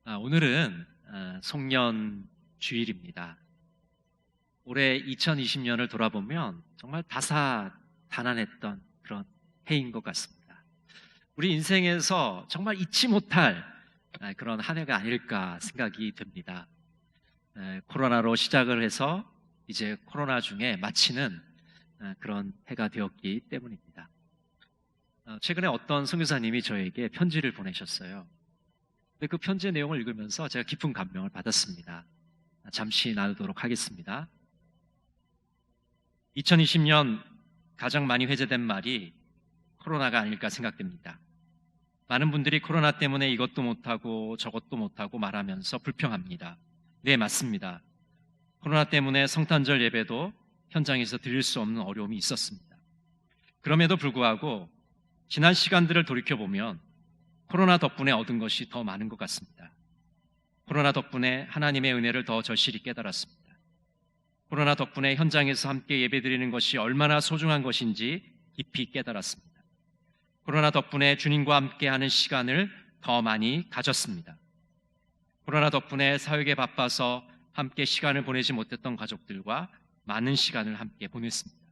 오늘은 송년 주일입니다. 올해 2020년을 돌아보면 정말 다사다난했던 그런 해인 것 같습니다. 우리 인생에서 정말 잊지 못할 그런 한 해가 아닐까 생각이 듭니다. 코로나로 시작을 해서 이제 코로나 중에 마치는 그런 해가 되었기 때문입니다. 최근에 어떤 선교사님이 저에게 편지를 보내셨어요. 근데 그 편지의 내용을 읽으면서 제가 깊은 감명을 받았습니다. 잠시 나누도록 하겠습니다. 2020년 가장 많이 회자된 말이 코로나가 아닐까 생각됩니다. 많은 분들이 코로나 때문에 이것도 못하고 저것도 못하고 말하면서 불평합니다. 네, 맞습니다. 코로나 때문에 성탄절 예배도 현장에서 드릴 수 없는 어려움이 있었습니다. 그럼에도 불구하고 지난 시간들을 돌이켜보면 코로나 덕분에 얻은 것이 더 많은 것 같습니다. 코로나 덕분에 하나님의 은혜를 더 절실히 깨달았습니다. 코로나 덕분에 현장에서 함께 예배드리는 것이 얼마나 소중한 것인지 깊이 깨달았습니다. 코로나 덕분에 주님과 함께하는 시간을 더 많이 가졌습니다. 코로나 덕분에 사역에 바빠서 함께 시간을 보내지 못했던 가족들과 많은 시간을 함께 보냈습니다.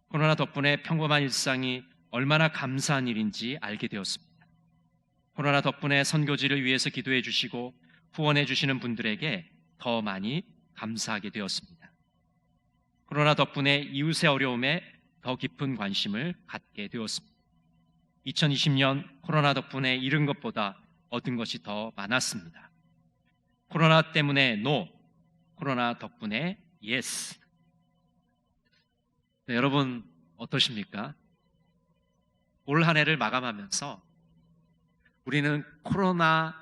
코로나 덕분에 평범한 일상이 얼마나 감사한 일인지 알게 되었습니다. 코로나 덕분에 선교지를 위해서 기도해 주시고 후원해 주시는 분들에게 더 많이 감사하게 되었습니다. 코로나 덕분에 이웃의 어려움에 더 깊은 관심을 갖게 되었습니다. 2020년 코로나 덕분에 잃은 것보다 얻은 것이 더 많았습니다. 코로나 때문에 NO, 코로나 덕분에 YES. 네, 여러분 어떠십니까? 올 한 해를 마감하면서 우리는 코로나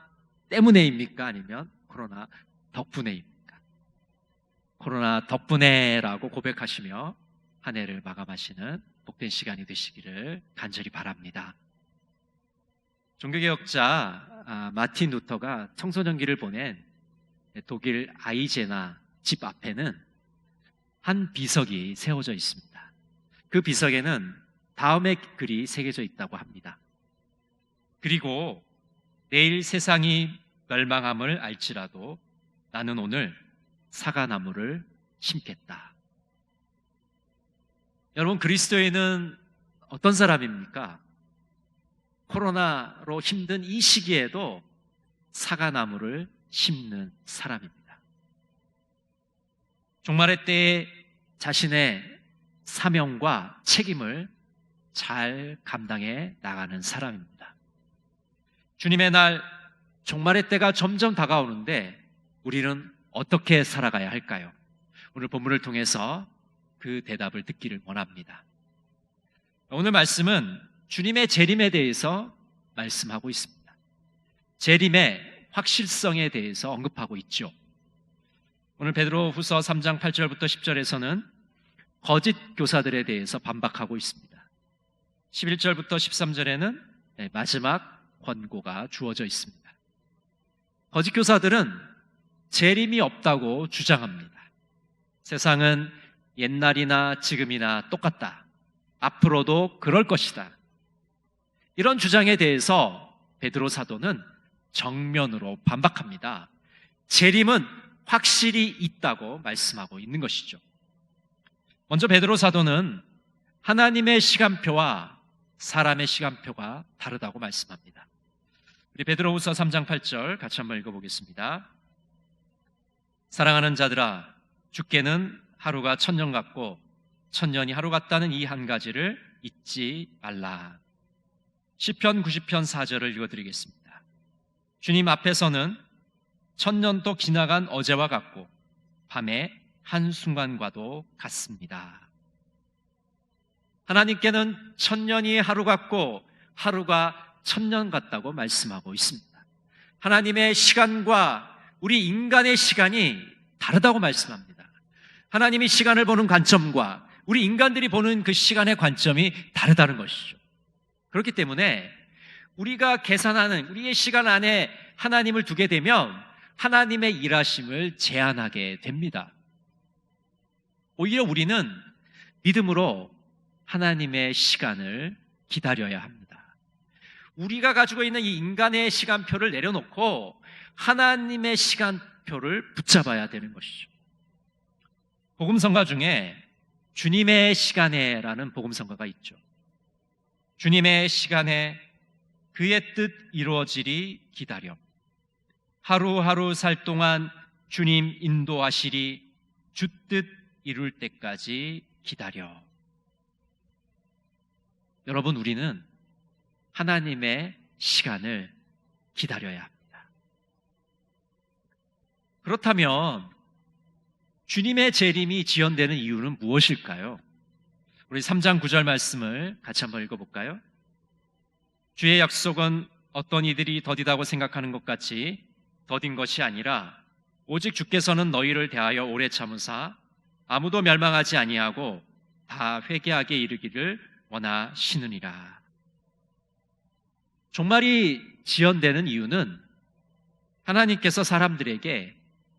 때문에입니까? 아니면 코로나 덕분에입니까? 코로나 덕분에라고 고백하시며 한 해를 마감하시는 복된 시간이 되시기를 간절히 바랍니다. 종교개혁자 마틴 루터가 청소년기를 보낸 독일 아이제나 집 앞에는 한 비석이 세워져 있습니다. 그 비석에는 다음의 글이 새겨져 있다고 합니다. 그리고 내일 세상이 멸망함을 알지라도 나는 오늘 사과나무를 심겠다. 여러분, 그리스도인은 어떤 사람입니까? 코로나로 힘든 이 시기에도 사과나무를 심는 사람입니다. 종말의 때에 자신의 사명과 책임을 잘 감당해 나가는 사람입니다. 주님의 날, 종말의 때가 점점 다가오는데 우리는 어떻게 살아가야 할까요? 오늘 본문을 통해서 그 대답을 듣기를 원합니다. 오늘 말씀은 주님의 재림에 대해서 말씀하고 있습니다. 재림의 확실성에 대해서 언급하고 있죠. 오늘 베드로후서 3장 8절부터 10절에서는 거짓 교사들에 대해서 반박하고 있습니다. 11절부터 13절에는 마지막 권고가 주어져 있습니다. 거짓 교사들은 재림이 없다고 주장합니다. 세상은 옛날이나 지금이나 똑같다. 앞으로도 그럴 것이다. 이런 주장에 대해서 베드로 사도는 정면으로 반박합니다. 재림은 확실히 있다고 말씀하고 있는 것이죠. 먼저 베드로 사도는 하나님의 시간표와 사람의 시간표가 다르다고 말씀합니다. 우리 베드로후서 3장 8절 같이 한번 읽어보겠습니다. 사랑하는 자들아, 주께는 하루가 천년 같고 천년이 하루 같다는 이 한 가지를 잊지 말라. 시편 90편 4절을 읽어드리겠습니다. 주님 앞에서는 천년도 지나간 어제와 같고 밤의 한순간과도 같습니다. 하나님께는 천년이 하루 같고 하루가 천년 같다고 말씀하고 있습니다. 하나님의 시간과 우리 인간의 시간이 다르다고 말씀합니다. 하나님이 시간을 보는 관점과 우리 인간들이 보는 그 시간의 관점이 다르다는 것이죠. 그렇기 때문에 우리가 계산하는 우리의 시간 안에 하나님을 두게 되면 하나님의 일하심을 제한하게 됩니다. 오히려 우리는 믿음으로 하나님의 시간을 기다려야 합니다. 우리가 가지고 있는 이 인간의 시간표를 내려놓고 하나님의 시간표를 붙잡아야 되는 것이죠. 복음성가 중에 주님의 시간에라는 복음성가가 있죠. 주님의 시간에 그의 뜻 이루어지리 기다려. 하루하루 살 동안 주님 인도하시리 주 뜻 이룰 때까지 기다려. 여러분, 우리는 하나님의 시간을 기다려야 합니다. 그렇다면 주님의 재림이 지연되는 이유는 무엇일까요? 우리 3장 9절 말씀을 같이 한번 읽어볼까요? 주의 약속은 어떤 이들이 더디다고 생각하는 것 같이 더딘 것이 아니라 오직 주께서는 너희를 대하여 오래 참으사 아무도 멸망하지 아니하고 다 회개하게 이르기를 원하시느니라. 종말이 지연되는 이유는 하나님께서 사람들에게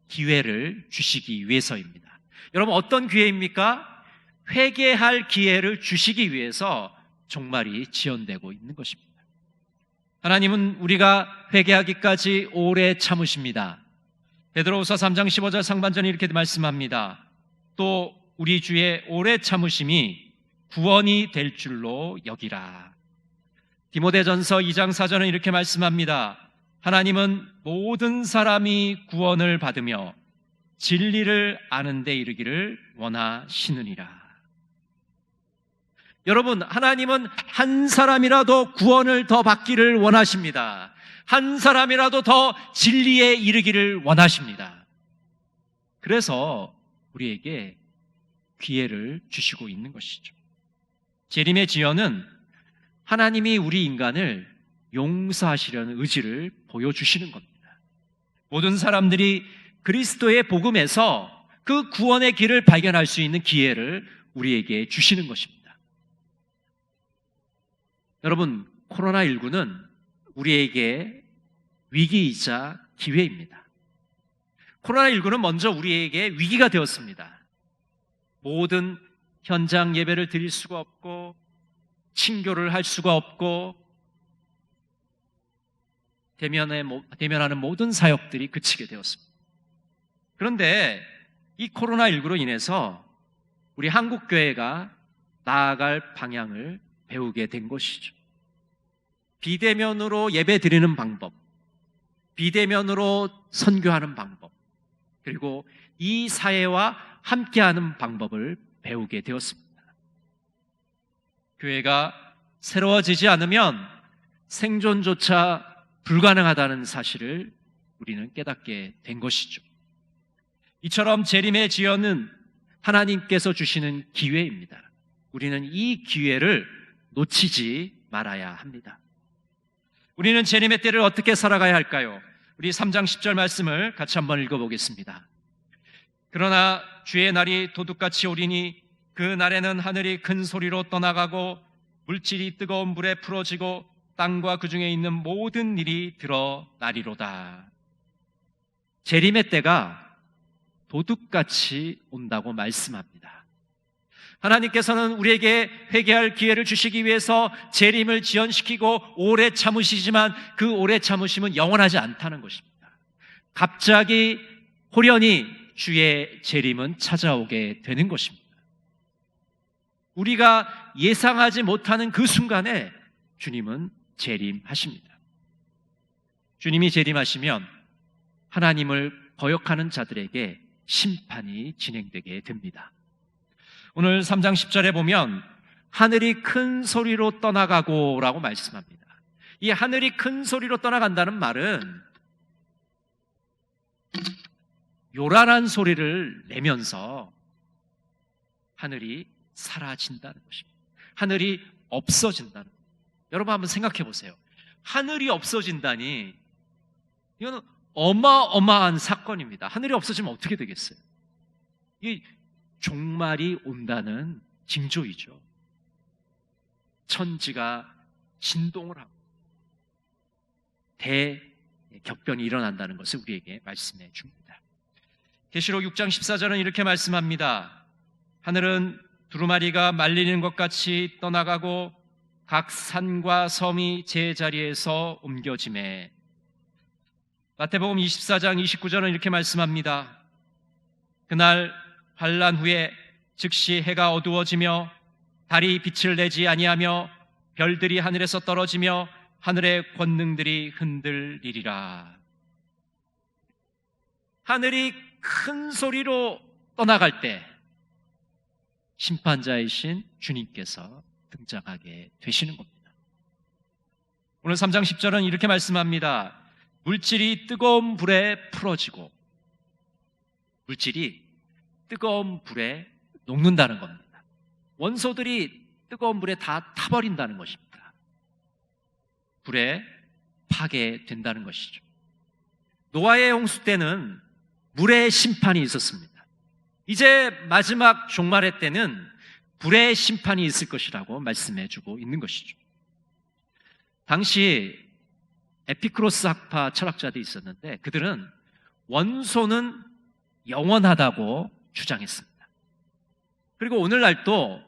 기회를 주시기 위해서입니다. 여러분, 어떤 기회입니까? 회개할 기회를 주시기 위해서 종말이 지연되고 있는 것입니다. 하나님은 우리가 회개하기까지 오래 참으십니다. 베드로후서 3장 15절 상반전에 이렇게 말씀합니다. 또 우리 주의 오래 참으심이 구원이 될 줄로 여기라. 디모데전서 2장 4절은 이렇게 말씀합니다. 하나님은 모든 사람이 구원을 받으며 진리를 아는 데 이르기를 원하시느니라. 여러분, 하나님은 한 사람이라도 구원을 더 받기를 원하십니다. 한 사람이라도 더 진리에 이르기를 원하십니다. 그래서 우리에게 기회를 주시고 있는 것이죠. 재림의 지연은 하나님이 우리 인간을 용서하시려는 의지를 보여주시는 겁니다. 모든 사람들이 그리스도의 복음에서 그 구원의 길을 발견할 수 있는 기회를 우리에게 주시는 것입니다. 여러분, 코로나19는 우리에게 위기이자 기회입니다. 코로나19는 먼저 우리에게 위기가 되었습니다. 모든 현장 예배를 드릴 수가 없고 친교를 할 수가 없고 대면하는 모든 사역들이 그치게 되었습니다. 그런데 이 코로나19로 인해서 우리 한국교회가 나아갈 방향을 배우게 된 것이죠. 비대면으로 예배 드리는 방법, 비대면으로 선교하는 방법, 그리고 이 사회와 함께하는 방법을 배우게 되었습니다. 교회가 새로워지지 않으면 생존조차 불가능하다는 사실을 우리는 깨닫게 된 것이죠. 이처럼 재림의 지연은 하나님께서 주시는 기회입니다. 우리는 이 기회를 놓치지 말아야 합니다. 우리는 재림의 때를 어떻게 살아가야 할까요? 우리 3장 10절 말씀을 같이 한번 읽어보겠습니다. 그러나 주의 날이 도둑같이 오리니 그 날에는 하늘이 큰 소리로 떠나가고 물질이 뜨거운 물에 풀어지고 땅과 그 중에 있는 모든 일이 드러나리로다. 재림의 때가 도둑같이 온다고 말씀합니다. 하나님께서는 우리에게 회개할 기회를 주시기 위해서 재림을 지연시키고 오래 참으시지만 그 오래 참으심은 영원하지 않다는 것입니다. 갑자기 호련히 주의 재림은 찾아오게 되는 것입니다. 우리가 예상하지 못하는 그 순간에 주님은 재림하십니다. 주님이 재림하시면 하나님을 거역하는 자들에게 심판이 진행되게 됩니다. 오늘 3장 10절에 보면 하늘이 큰 소리로 떠나가고 라고 말씀합니다. 이 하늘이 큰 소리로 떠나간다는 말은 요란한 소리를 내면서 하늘이 사라진다는 것입니다. 하늘이 없어진다는 것입니다. 여러분 한번 생각해 보세요. 하늘이 없어진다니 이거는 어마어마한 사건입니다. 하늘이 없어지면 어떻게 되겠어요? 이 종말이 온다는 징조이죠. 천지가 진동을 하고 대격변이 일어난다는 것을 우리에게 말씀해 줍니다. 계시록 6장 14절은 이렇게 말씀합니다. 하늘은 두루마리가 말리는 것 같이 떠나가고 각 산과 섬이 제자리에서 옮겨지매. 마태복음 24장 29절은 이렇게 말씀합니다. 그날 환란 후에 즉시 해가 어두워지며 달이 빛을 내지 아니하며 별들이 하늘에서 떨어지며 하늘의 권능들이 흔들리리라. 하늘이 큰 소리로 떠나갈 때 심판자이신 주님께서 등장하게 되시는 겁니다. 오늘 3장 10절은 이렇게 말씀합니다. 물질이 뜨거운 불에 풀어지고, 물질이 뜨거운 불에 녹는다는 겁니다. 원소들이 뜨거운 불에 다 타버린다는 것입니다. 불에 파괴된다는 것이죠. 노아의 홍수 때는 물의 심판이 있었습니다. 이제 마지막 종말의 때는 불의 심판이 있을 것이라고 말씀해주고 있는 것이죠. 당시 에피크로스 학파 철학자들이 있었는데 그들은 원소는 영원하다고 주장했습니다. 그리고 오늘날도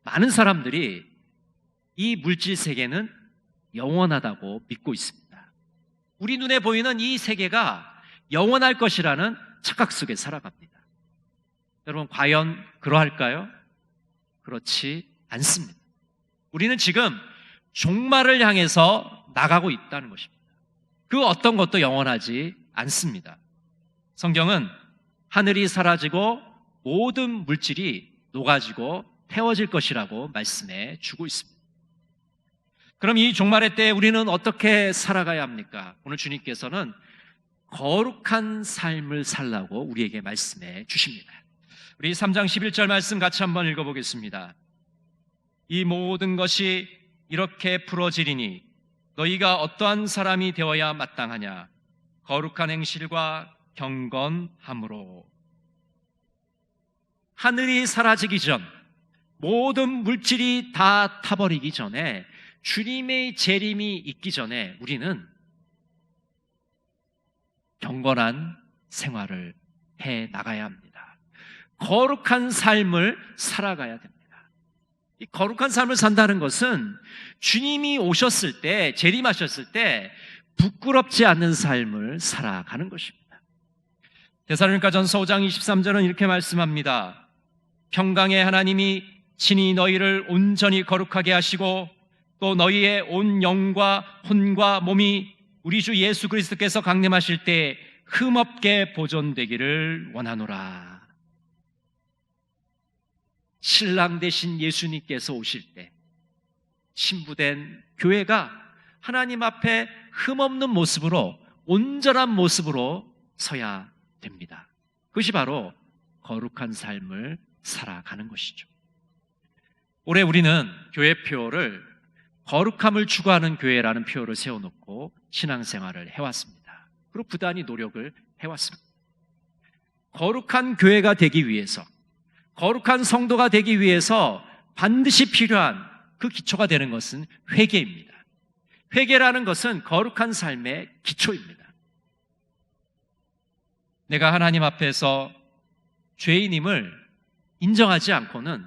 많은 사람들이 이 물질 세계는 영원하다고 믿고 있습니다. 우리 눈에 보이는 이 세계가 영원할 것이라는 착각 속에 살아갑니다. 여러분, 과연 그러할까요? 그렇지 않습니다. 우리는 지금 종말을 향해서 나가고 있다는 것입니다. 그 어떤 것도 영원하지 않습니다. 성경은 하늘이 사라지고 모든 물질이 녹아지고 태워질 것이라고 말씀해 주고 있습니다. 그럼 이 종말의 때 우리는 어떻게 살아가야 합니까? 오늘 주님께서는 거룩한 삶을 살라고 우리에게 말씀해 주십니다. 우리 3장 11절 말씀 같이 한번 읽어보겠습니다. 이 모든 것이 이렇게 풀어지리니 너희가 어떠한 사람이 되어야 마땅하냐? 거룩한 행실과 경건함으로. 하늘이 사라지기 전, 모든 물질이 다 타버리기 전에, 주님의 재림이 있기 전에 우리는 경건한 생활을 해 나가야 합니다. 거룩한 삶을 살아가야 됩니다. 이 거룩한 삶을 산다는 것은 주님이 오셨을 때, 재림하셨을 때 부끄럽지 않는 삶을 살아가는 것입니다. 데살로니가전서 5장 23절은 이렇게 말씀합니다. 평강의 하나님이 친히 너희를 온전히 거룩하게 하시고 또 너희의 온 영과 혼과 몸이 우리 주 예수 그리스도께서 강림하실 때 흠없게 보존되기를 원하노라. 신랑 되신 예수님께서 오실 때 신부된 교회가 하나님 앞에 흠없는 모습으로, 온전한 모습으로 서야 됩니다. 그것이 바로 거룩한 삶을 살아가는 것이죠. 올해 우리는 교회표를 거룩함을 추구하는 교회라는 표를 세워놓고 신앙생활을 해왔습니다. 그리고 부단히 노력을 해왔습니다. 거룩한 교회가 되기 위해서, 거룩한 성도가 되기 위해서 반드시 필요한 그 기초가 되는 것은 회개입니다. 회개라는 것은 거룩한 삶의 기초입니다. 내가 하나님 앞에서 죄인임을 인정하지 않고는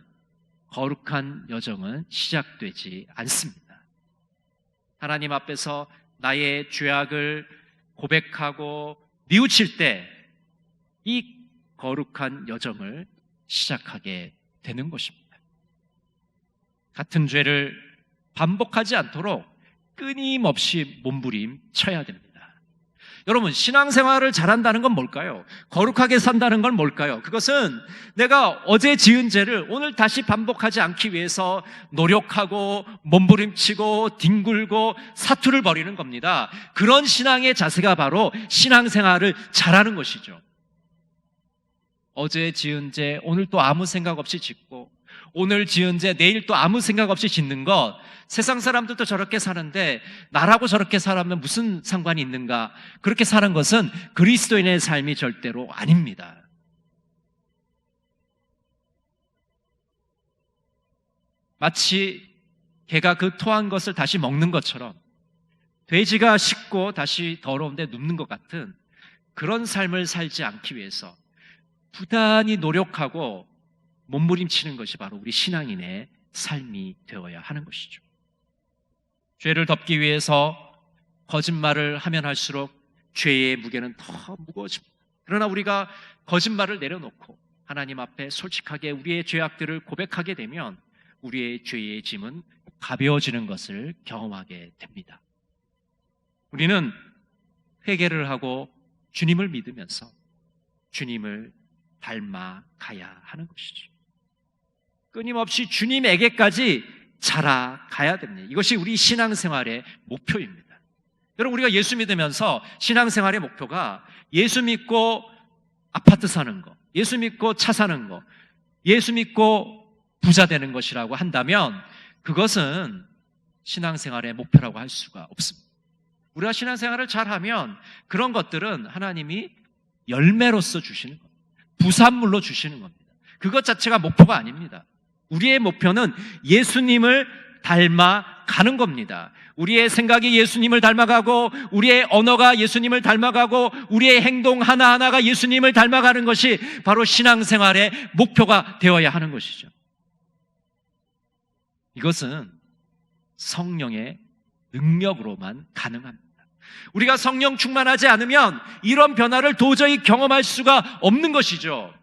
거룩한 여정은 시작되지 않습니다. 하나님 앞에서 나의 죄악을 고백하고 뉘우칠 때 이 거룩한 여정을 시작하게 되는 것입니다. 같은 죄를 반복하지 않도록 끊임없이 몸부림쳐야 됩니다. 여러분, 신앙생활을 잘한다는 건 뭘까요? 거룩하게 산다는 건 뭘까요? 그것은 내가 어제 지은 죄를 오늘 다시 반복하지 않기 위해서 노력하고 몸부림치고 뒹굴고 사투를 벌이는 겁니다. 그런 신앙의 자세가 바로 신앙생활을 잘하는 것이죠. 어제 지은 죄 오늘 또 아무 생각 없이 짓고, 오늘 지은 죄 내일 또 아무 생각 없이 짓는 것, 세상 사람들도 저렇게 사는데 나라고 저렇게 살면 무슨 상관이 있는가? 그렇게 사는 것은 그리스도인의 삶이 절대로 아닙니다. 마치 개가 그 토한 것을 다시 먹는 것처럼, 돼지가 씻고 다시 더러운데 눕는 것 같은 그런 삶을 살지 않기 위해서 부단히 노력하고 몸부림치는 것이 바로 우리 신앙인의 삶이 되어야 하는 것이죠. 죄를 덮기 위해서 거짓말을 하면 할수록 죄의 무게는 더 무거워집니다. 그러나 우리가 거짓말을 내려놓고 하나님 앞에 솔직하게 우리의 죄악들을 고백하게 되면 우리의 죄의 짐은 가벼워지는 것을 경험하게 됩니다. 우리는 회개를 하고 주님을 믿으면서 주님을 닮아가야 하는 것이죠. 끊임없이 주님에게까지 자라가야 됩니다. 이것이 우리 신앙생활의 목표입니다. 여러분, 우리가 예수 믿으면서 신앙생활의 목표가 예수 믿고 아파트 사는 거, 예수 믿고 차 사는 거, 예수 믿고 부자 되는 것이라고 한다면 그것은 신앙생활의 목표라고 할 수가 없습니다. 우리가 신앙생활을 잘하면 그런 것들은 하나님이 열매로서 주시는 겁니다. 부산물로 주시는 겁니다. 그것 자체가 목표가 아닙니다. 우리의 목표는 예수님을 닮아가는 겁니다. 우리의 생각이 예수님을 닮아가고 우리의 언어가 예수님을 닮아가고 우리의 행동 하나하나가 예수님을 닮아가는 것이 바로 신앙생활의 목표가 되어야 하는 것이죠. 이것은 성령의 능력으로만 가능합니다. 우리가 성령 충만하지 않으면 이런 변화를 도저히 경험할 수가 없는 것이죠.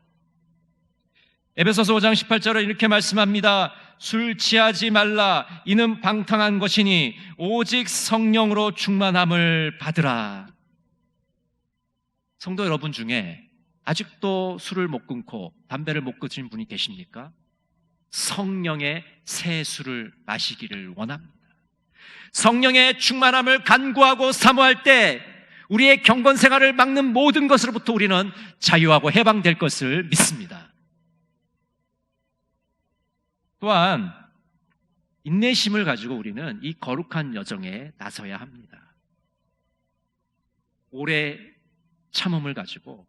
에베소서 5장 18절을 이렇게 말씀합니다. 술 취하지 말라. 이는 방탕한 것이니 오직 성령으로 충만함을 받으라. 성도 여러분 중에 아직도 술을 못 끊고 담배를 못 끊으신 분이 계십니까? 성령의 새 술을 마시기를 원합니다. 성령의 충만함을 간구하고 사모할 때 우리의 경건 생활을 막는 모든 것으로부터 우리는 자유하고 해방될 것을 믿습니다. 또한 인내심을 가지고 우리는 이 거룩한 여정에 나서야 합니다. 오래 참음을 가지고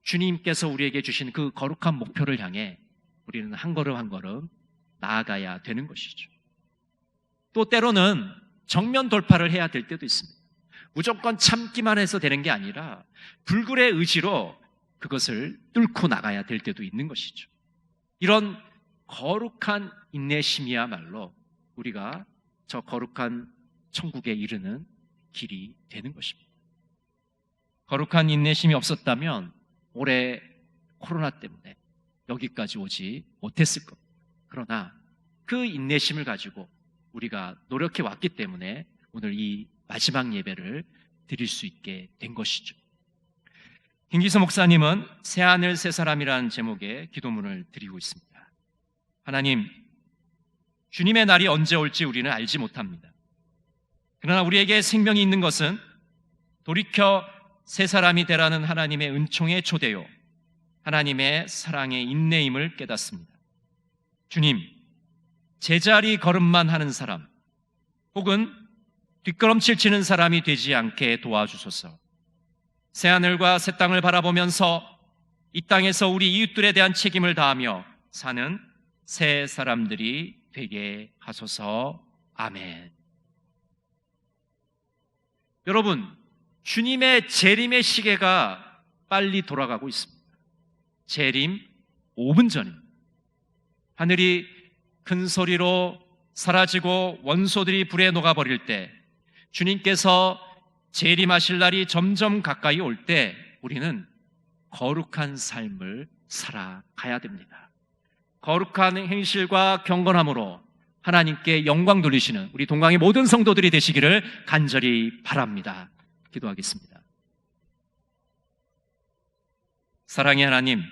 주님께서 우리에게 주신 그 거룩한 목표를 향해 우리는 한 걸음 한 걸음 나아가야 되는 것이죠. 또 때로는 정면 돌파를 해야 될 때도 있습니다. 무조건 참기만 해서 되는 게 아니라 불굴의 의지로 그것을 뚫고 나가야 될 때도 있는 것이죠. 이런 거룩한 인내심이야말로 우리가 저 거룩한 천국에 이르는 길이 되는 것입니다. 거룩한 인내심이 없었다면 올해 코로나 때문에 여기까지 오지 못했을 겁니다. 그러나 그 인내심을 가지고 우리가 노력해 왔기 때문에 오늘 이 마지막 예배를 드릴 수 있게 된 것이죠. 김기서 목사님은 새하늘 새사람이라는 제목의 기도문을 드리고 있습니다. 하나님, 주님의 날이 언제 올지 우리는 알지 못합니다. 그러나 우리에게 생명이 있는 것은 돌이켜 새사람이 되라는 하나님의 은총의 초대요, 하나님의 사랑의 인내임을 깨닫습니다. 주님, 제자리 걸음만 하는 사람 혹은 뒷걸음질 치는 사람이 되지 않게 도와주소서. 새하늘과 새 땅을 바라보면서 이 땅에서 우리 이웃들에 대한 책임을 다하며 사는 새 사람들이 되게 하소서. 아멘. 여러분, 주님의 재림의 시계가 빨리 돌아가고 있습니다. 재림 5분 전입니다. 하늘이 큰 소리로 사라지고 원소들이 불에 녹아버릴 때, 주님께서 재림하실 날이 점점 가까이 올 때 우리는 거룩한 삶을 살아가야 됩니다. 거룩한 행실과 경건함으로 하나님께 영광 돌리시는 우리 동강의 모든 성도들이 되시기를 간절히 바랍니다. 기도하겠습니다. 사랑의 하나님,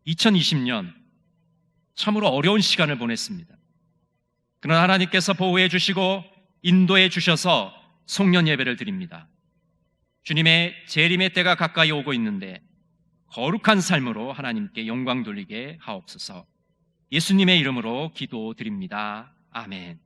2020년 참으로 어려운 시간을 보냈습니다. 그러나 하나님께서 보호해 주시고 인도해 주셔서 송년 예배를 드립니다. 주님의 재림의 때가 가까이 오고 있는데 거룩한 삶으로 하나님께 영광 돌리게 하옵소서. 예수님의 이름으로 기도드립니다. 아멘.